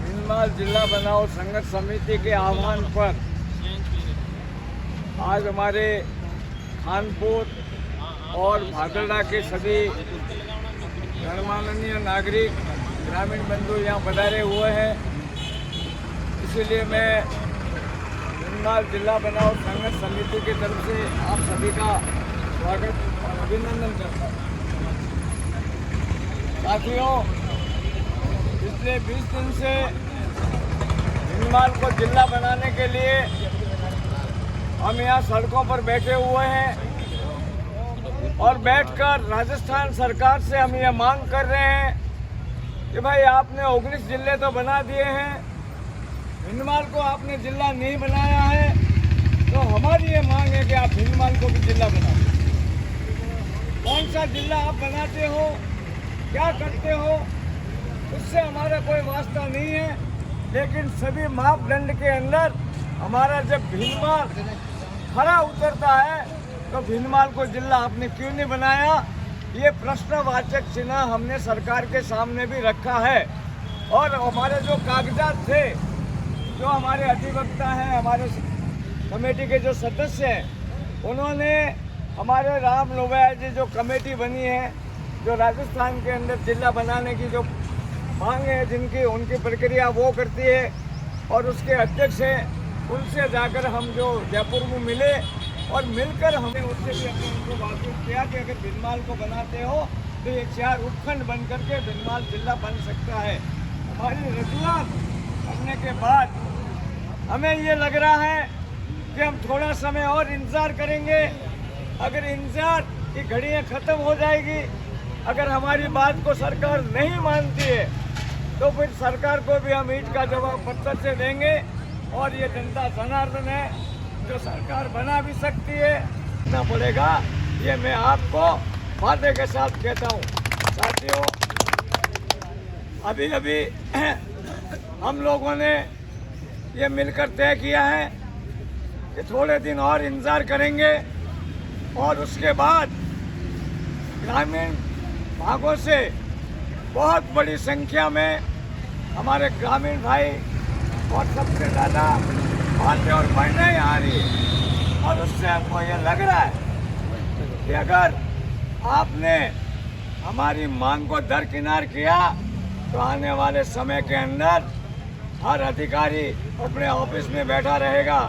भीनमाल जिला बनाओ संघर्ष समिति के आह्वान पर आज हमारे खानपुर और भादड़ा के सभी गणमान्य नागरिक ग्रामीण बंधु यहाँ पधारे हुए हैं। इसीलिए मैं भीनमाल जिला बनाओ संघर्ष समिति की तरफ से आप सभी का स्वागत और अभिनंदन करता हूँ। साथियों, पिछले 20 दिन से भीनमाल को जिला बनाने के लिए हम यहाँ सड़कों पर बैठे हुए हैं और बैठकर राजस्थान सरकार से हम ये मांग कर रहे हैं कि भाई आपने 19 जिले तो बना दिए हैं, भीनमाल को आपने जिला नहीं बनाया है, तो हमारी ये मांग है कि आप भीनमाल को भी जिला बनाओ। कौन सा जिला आप बनाते हो, क्या करते हो, उससे हमारा कोई वास्ता नहीं है, लेकिन सभी मापदंड के अंदर हमारा जब भीनमाल खरा उतरता है तो भीनमाल को जिला आपने क्यों नहीं बनाया, ये प्रश्नवाचक चिन्ह हमने सरकार के सामने भी रखा है। और हमारे जो कागजात थे, जो हमारे अधिवक्ता हैं, हमारे कमेटी के जो सदस्य हैं, उन्होंने हमारे राम लोहिया जी जो कमेटी बनी है, जो राजस्थान के अंदर जिला बनाने की जो मांग है, जिनकी उनकी प्रक्रिया वो करती है और उसके अध्यक्ष हैं, उनसे जाकर हम जो जयपुर में मिले और मिलकर हमने उससे भी अपने उनको वाकिफ किया कि अगर भीनमाल को बनाते हो तो ये 4 उपखंड बन करके भीनमाल जिला बन सकता है। हमारी रजूआत करने के बाद हमें ये लग रहा है कि हम थोड़ा समय और इंतज़ार करेंगे। अगर इंतज़ार की घड़ियाँ ख़त्म हो जाएगी, अगर हमारी बात को सरकार नहीं मानती है, तो फिर सरकार को भी हम ईंट का जवाब पत्थर से देंगे। और ये जनता जनार्दन है जो सरकार बना भी सकती है, ना पड़ेगा, ये मैं आपको वादे के साथ कहता हूँ। साथियों, अभी हम लोगों ने ये मिलकर तय किया है कि थोड़े दिन और इंतज़ार करेंगे और उसके बाद ग्रामीण भागों से बहुत बड़ी संख्या में हमारे ग्रामीण भाई और सबसे ज़्यादा माते और बहनें आ रही है। और उससे हमको ये लग रहा है कि अगर आपने हमारी मांग को दरकिनार किया तो आने वाले समय के अंदर हर अधिकारी अपने ऑफिस में बैठा रहेगा।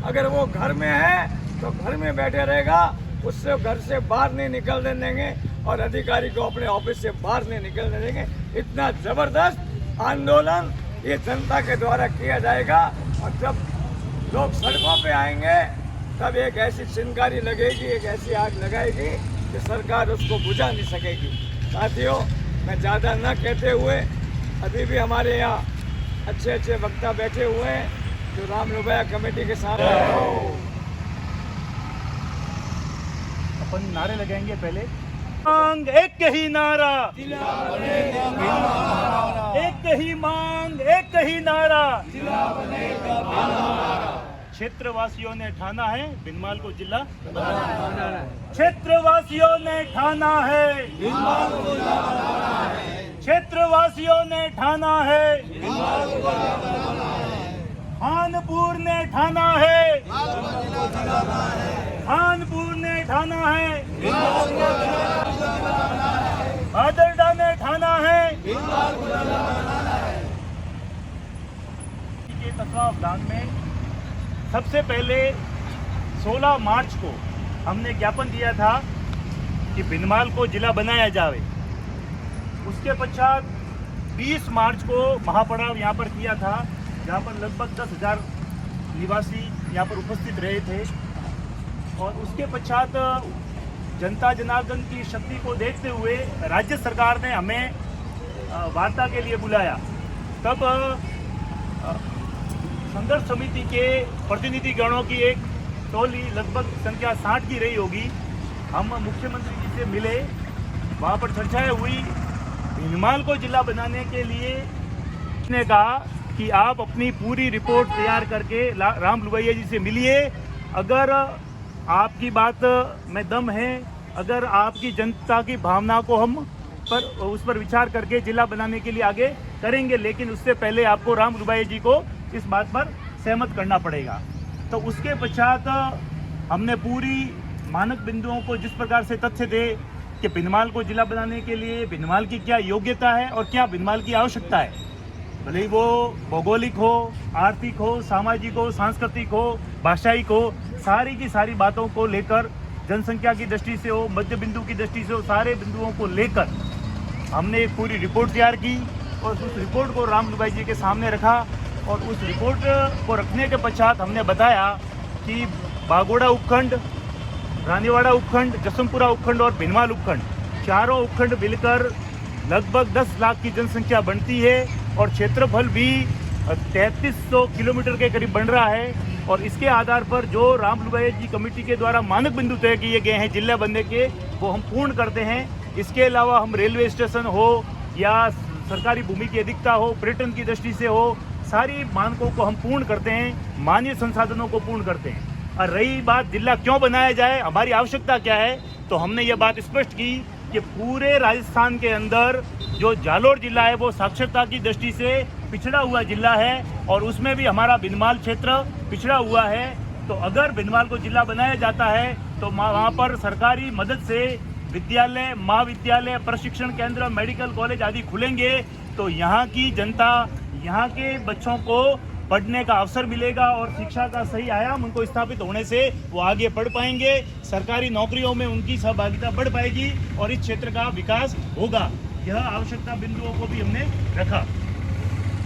अगर वो घर में है तो घर में बैठे रहेगा, उससे घर से बाहर नहीं निकलने देंगे और अधिकारी को अपने ऑफिस से बाहर नहीं निकलने देंगे। इतना ज़बरदस्त आंदोलन ये जनता के द्वारा किया जाएगा और जब लोग सड़कों पे आएंगे तब एक ऐसी चिंगारी लगेगी, एक ऐसी आग लगाएगी कि सरकार उसको बुझा नहीं सकेगी। साथियों, मैं ज़्यादा न कहते हुए, अभी भी हमारे यहाँ अच्छे वक्ता बैठे हुए हैं जो राम लोहिया कमेटी के साथ अपन नारे लगाएंगे। पहले मांग एक ही नारा, एक ही मांग एक ही नारा, क्षेत्रवासियों ने ठाना है भीनमाल को जिला बनाना है। क्षेत्रवासियों ने ठाना है भीनमाल को जिला बनाना है। क्षेत्रवासियों ने ठाना है भीनमाल को जिला बनाना है। खानपुर ने ठाना है, खानपुर ने ठाना है, भादड़ा ने ठाना है। के तत्वावधान में सबसे पहले 16 मार्च को हमने ज्ञापन दिया था कि भीनमाल को जिला बनाया जाए। उसके पश्चात 20 मार्च को महापड़ाव यहाँ पर किया था, जहाँ पर लगभग 10,000 निवासी यहाँ पर उपस्थित रहे थे। और उसके पश्चात जनता जनार्दन की शक्ति को देखते हुए राज्य सरकार ने हमें वार्ता के लिए बुलाया। तब संघर्ष समिति के प्रतिनिधि गणों की एक टोली, लगभग संख्या 60 की रही होगी, हम मुख्यमंत्री जी से मिले, वहाँ पर चर्चाएं हुई। भीनमाल को जिला बनाने के लिए ने कहा कि आप अपनी पूरी रिपोर्ट तैयार करके राम लोहिया जी से मिलिए। अगर आपकी बात में दम है, अगर आपकी जनता की भावना को हम उस पर विचार करके जिला बनाने के लिए आगे करेंगे, लेकिन उससे पहले आपको राम रुबाई जी को इस बात पर सहमत करना पड़ेगा। तो उसके पश्चात हमने पूरी मानक बिंदुओं को, जिस प्रकार से तथ्य थे कि भिनमाल को जिला बनाने के लिए भिनमाल की क्या योग्यता है और क्या भिनमाल की आवश्यकता है, भले ही वो भौगोलिक हो, आर्थिक हो, सामाजिक हो, सांस्कृतिक हो, भाषाई हो, सारी की सारी बातों को लेकर, जनसंख्या की दृष्टि से हो, मध्य बिंदु की दृष्टि से हो, सारे बिंदुओं को लेकर हमने एक पूरी रिपोर्ट तैयार की और उस रिपोर्ट को राम रुबाई जी के सामने रखा। और उस रिपोर्ट को रखने के पश्चात हमने बताया कि बागोड़ा उपखंड, रानीवाड़ा उपखंड, जसमपुरा उपखंड और भिनमाल उपखंड, चारों उपखंड मिलकर लगभग 10 लाख की जनसंख्या बनती है और क्षेत्रफल भी 3300 किलोमीटर के करीब बन रहा है। और इसके आधार पर जो राम रुबाई जी कमेटी के द्वारा मानक बिंदु तय किए गए हैं जिला बनने के, वो हम पूर्ण करते हैं। इसके अलावा हम रेलवे स्टेशन हो या सरकारी भूमि की अधिकता हो, पर्यटन की दृष्टि से हो, सारी मानकों को हम पूर्ण करते हैं, मानवीय संसाधनों को पूर्ण करते हैं। और रही बात जिला क्यों बनाया जाए, हमारी आवश्यकता क्या है, तो हमने ये बात स्पष्ट की कि पूरे राजस्थान के अंदर जो जालोर जिला है वो साक्षरता की दृष्टि से पिछड़ा हुआ जिला है और उसमें भी हमारा भिनमाल क्षेत्र पिछड़ा हुआ है। तो अगर भिनमाल को जिला बनाया जाता है तो वहाँ पर सरकारी मदद से विद्यालय, महाविद्यालय, प्रशिक्षण केंद्र, मेडिकल कॉलेज आदि खुलेंगे तो यहाँ की जनता, यहाँ के बच्चों को पढ़ने का अवसर मिलेगा और शिक्षा का सही आयाम उनको स्थापित होने से वो आगे पढ़ पाएंगे, सरकारी नौकरियों में उनकी सहभागिता बढ़ पाएगी और इस क्षेत्र का विकास होगा। यह आवश्यकता बिंदुओं को भी हमने रखा।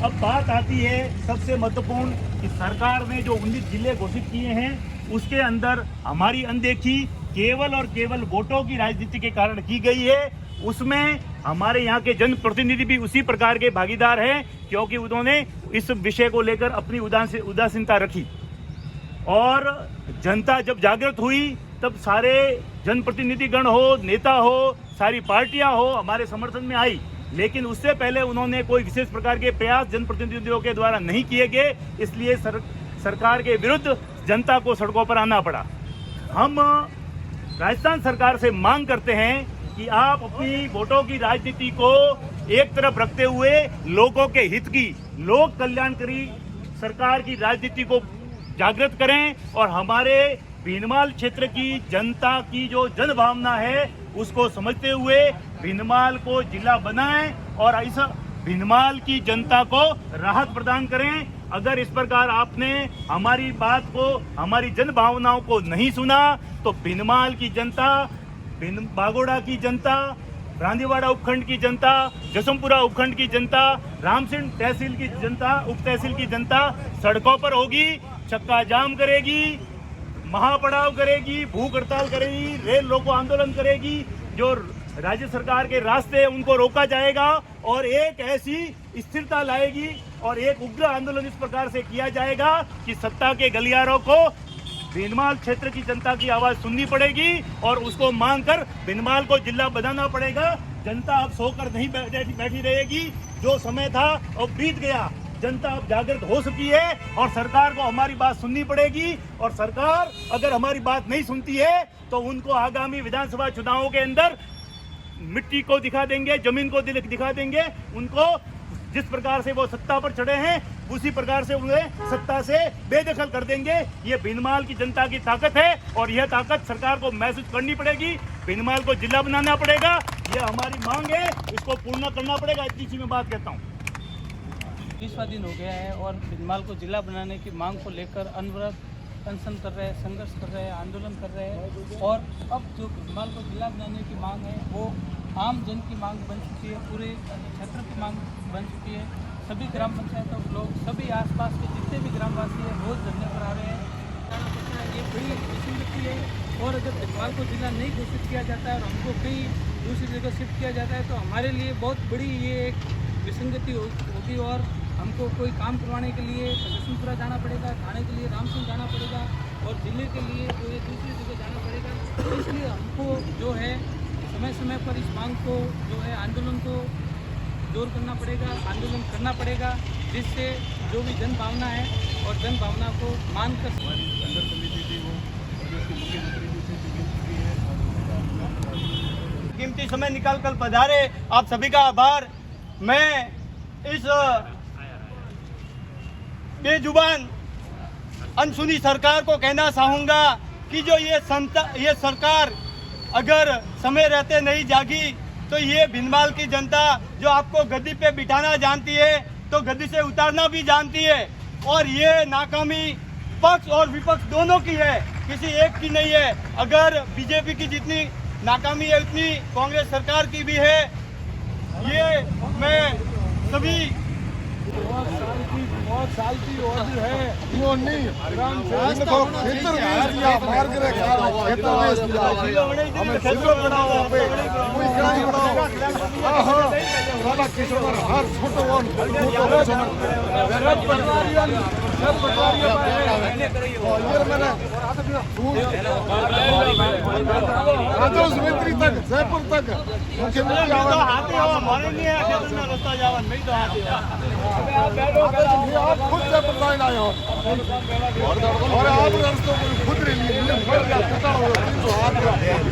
अब बात आती है सबसे महत्वपूर्ण कि सरकार ने जो 19 जिले घोषित किए हैं उसके अंदर हमारी अनदेखी केवल और केवल वोटों की राजनीति के कारण की गई है। उसमें हमारे यहाँ के जनप्रतिनिधि भी उसी प्रकार के भागीदार हैं क्योंकि उन्होंने इस विषय को लेकर अपनी उदासीनता रखी और जनता जब जागृत हुई तब सारे जनप्रतिनिधिगण हो, नेता हो, सारी पार्टियां हो हमारे समर्थन में आई। लेकिन उससे पहले उन्होंने कोई विशेष प्रकार के प्रयास जनप्रतिनिधियों के द्वारा नहीं किए गए, इसलिए सरकार के विरुद्ध जनता को सड़कों पर आना पड़ा। हम राजस्थान सरकार से मांग करते हैं कि आप अपनी वोटों की राजनीति को एक तरफ रखते हुए लोगों के हित की, लोक कल्याणकारी सरकार की राजनीति को जागृत करें और हमारे भिनमाल क्षेत्र की जनता की जो जन भावना है उसको समझते हुए भिनमाल को जिला बनाएं और इस भिनमाल की जनता को राहत प्रदान करें। अगर इस प्रकार आपने हमारी बात को, हमारी जन भावनाओं को नहीं सुना तो भिनमाल की जनता, बागोड़ा की जनता, रानीवाड़ा उपखंड की जनता, जसमपुरा उपखंड की जनता, रामसिंह तहसील की जनता, उप तहसील की जनता सड़कों पर होगी, चक्का जाम करेगी, महापड़ाव करेगी, भूख हड़ताल करेगी, रेल रोको आंदोलन करेगी। जो राज्य सरकार के रास्ते उनको रोका जाएगा और एक ऐसी स्थिरता लाएगी और एक उग्र आंदोलन इस प्रकार से किया जाएगा कि सत्ता के गलियारों को भिनमाल क्षेत्र की जनता की आवाज सुननी पड़ेगी और उसको मांगकर भिनमाल को जिला बनाना पड़ेगा। जनता अब सोकर नहीं बैठी रहेगी, जो समय था अब बीत गया। जनता अब जागृत हो चुकी है और सरकार को हमारी बात सुननी पड़ेगी और सरकार अगर हमारी बात नहीं सुनती है तो उनको आगामी विधानसभा चुनावों के अंदर मिट्टी को दिखा देंगे, जमीन को दिखा देंगे। उनको जिस प्रकार से वो सत्ता पर चढ़े हैं उसी प्रकार से उन्हें सत्ता से बेदखल कर देंगे। ये भिनमाल की जनता की ताकत है और यह ताकत सरकार को महसूस करनी पड़ेगी। भिनमाल को जिला बनाना पड़ेगा, यह हमारी मांग है, इसको पूर्ण करना पड़ेगा। इतनी सी मैं बात कहता हूँ। 20वां दिन हो गया है और भिनमाल को जिला बनाने की मांग को लेकर अनवरत अनशन कर रहे हैं, संघर्ष कर रहे हैं, आंदोलन कर रहे हैं। और अब जो भिनमाल को जिला बनाने की मांग है वो आम जन की मांग बन चुकी है, पूरे क्षेत्र की मांग बन चुकी है। सभी ग्राम पंचायतों के लोग, सभी आसपास के जितने भी ग्रामवासी हैं रोज़ धरने पर आ रहे हैं। ये बड़ी विसंगति है और अगर भिनमाल को जिला नहीं घोषित किया जाता है और हमको कहीं दूसरी जगह शिफ्ट किया जाता है तो हमारे लिए बहुत बड़ी ये एक विसंगति होगी और हमको कोई काम करवाने के लिए जसमपुरा जाना पड़ेगा, थाने के लिए रामसिंह जाना पड़ेगा और जिले के लिए जो है दूसरी जगह जाना पड़ेगा। तो इसलिए हमको जो है समय समय पर इस मांग को जो है आंदोलन को जोर करना पड़ेगा, आंदोलन करना पड़ेगा, जिससे जो भी जन भावना है और जन भावना को मानकर हमारी संघर्ष समिति थी वो प्रदेश के मुख्यमंत्री जी से विनती है कीमती समय निकाल कर पधारे, आप सभी का आभार। मैं इस बेजुबान अनसुनी सरकार को कहना चाहूँगा कि जो ये सरकार अगर समय रहते नहीं जागी तो ये भिनमाल की जनता जो आपको गद्दी पे बिठाना जानती है तो गद्दी से उतारना भी जानती है। और ये नाकामी पक्ष और विपक्ष दोनों की है, किसी एक की नहीं है। अगर बीजेपी की जितनी नाकामी है उतनी कांग्रेस सरकार की भी है। ये मैं सभी बहुत साल की होती है वो नहीं इनको खेतर बेच दिया मार्ग रे खेतर बेच दिया हमें खेतर बनाओ पे कोई कराई बनाओ आहो राधा किशोर हर छोटो वन सब पटवारियों ये मैंने राजस्व मंत्री तक जयपुर तक मुख्यमंत्री हाथी हो हमारे नहीं है खेतर में रास्ता जावन नहीं तो हाथी आप खुद से बताए लाए हो और आप रास्तों को खुद ले लिए फट गया टूटा हो तो हाथ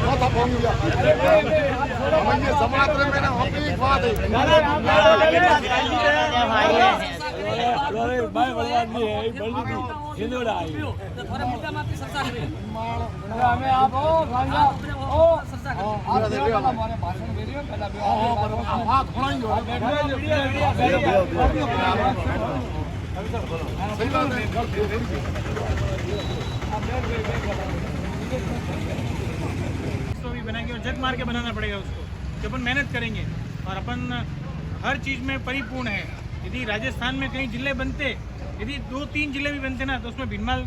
माथा पहुंच गया हम ये समाज में मैंने अपनी एक बात है भाई भगवान जी है बल्दी हिंदोड़ा आई हमें आप ओ गांजा ओ आप हमारे भाषण दे रही हो पहला हाथ खोलाएंगे सही बात है तो भी बनाएंगे और जग मार के बनाना पड़ेगा उसको कि अपन मेहनत करेंगे और अपन हर चीज़ में परिपूर्ण है। यदि राजस्थान में कहीं जिले बनते, यदि 2-3 जिले भी बनते ना तो उसमें भिनमाल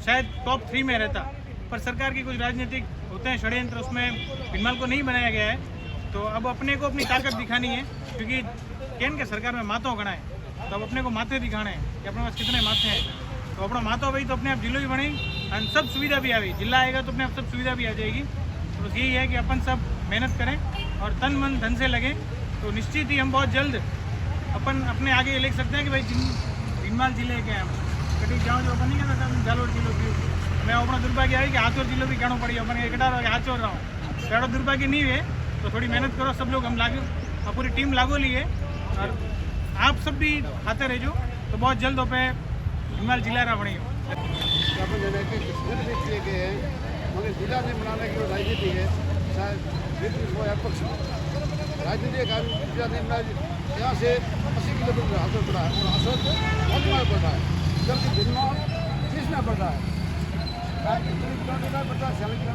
शायद टॉप 3 में रहता, पर सरकार के कुछ राजनीतिक होते हैं षड्यंत्र, उसमें भिनमाल को नहीं बनाया गया है। तो अब अपने को अपनी ताकत दिखानी है क्योंकि केन के सरकार में मातो गणा है तो अब अपने को माथे दिखाने हैं कि अपने पास कितने माथे हैं। तो अपना मातो भाई तो अपने आप जिलो भी बने और सब सुविधा भी आएगी, जिला आएगा तो अपने आप सब सुविधा भी आ जाएगी। तो यही है कि अपन सब मेहनत करें और तन मन धन से लगें तो निश्चित ही हम बहुत जल्द अपन अपने आगे लिख सकते हैं कि भाई भिनमाल जिले के हम कभी जाओ जो अपन नहीं कहता जालोर जिलो की मैं अपना दुर्भाग्य है कि हाथोर जिलो भी कहना पड़ी अपन एक हाथोर रहा हूँ तेरा दुर्भाग्य नहीं है। तो थोड़ी मेहनत करो सब लोग, हम लागू और पूरी टीम लागू लिए और आप सब भी आते रहो तो बहुत जल्द पे भिनमाल जिला रहा बनी हो मगर जिला में बनाने की राजनीति है शायद पक्ष राजनीति का यहाँ से 80 किलोमीटर हाथों पड़ा है और असर बहुत पड़ता है जबकि भिनमाल 30 में पड़ता है।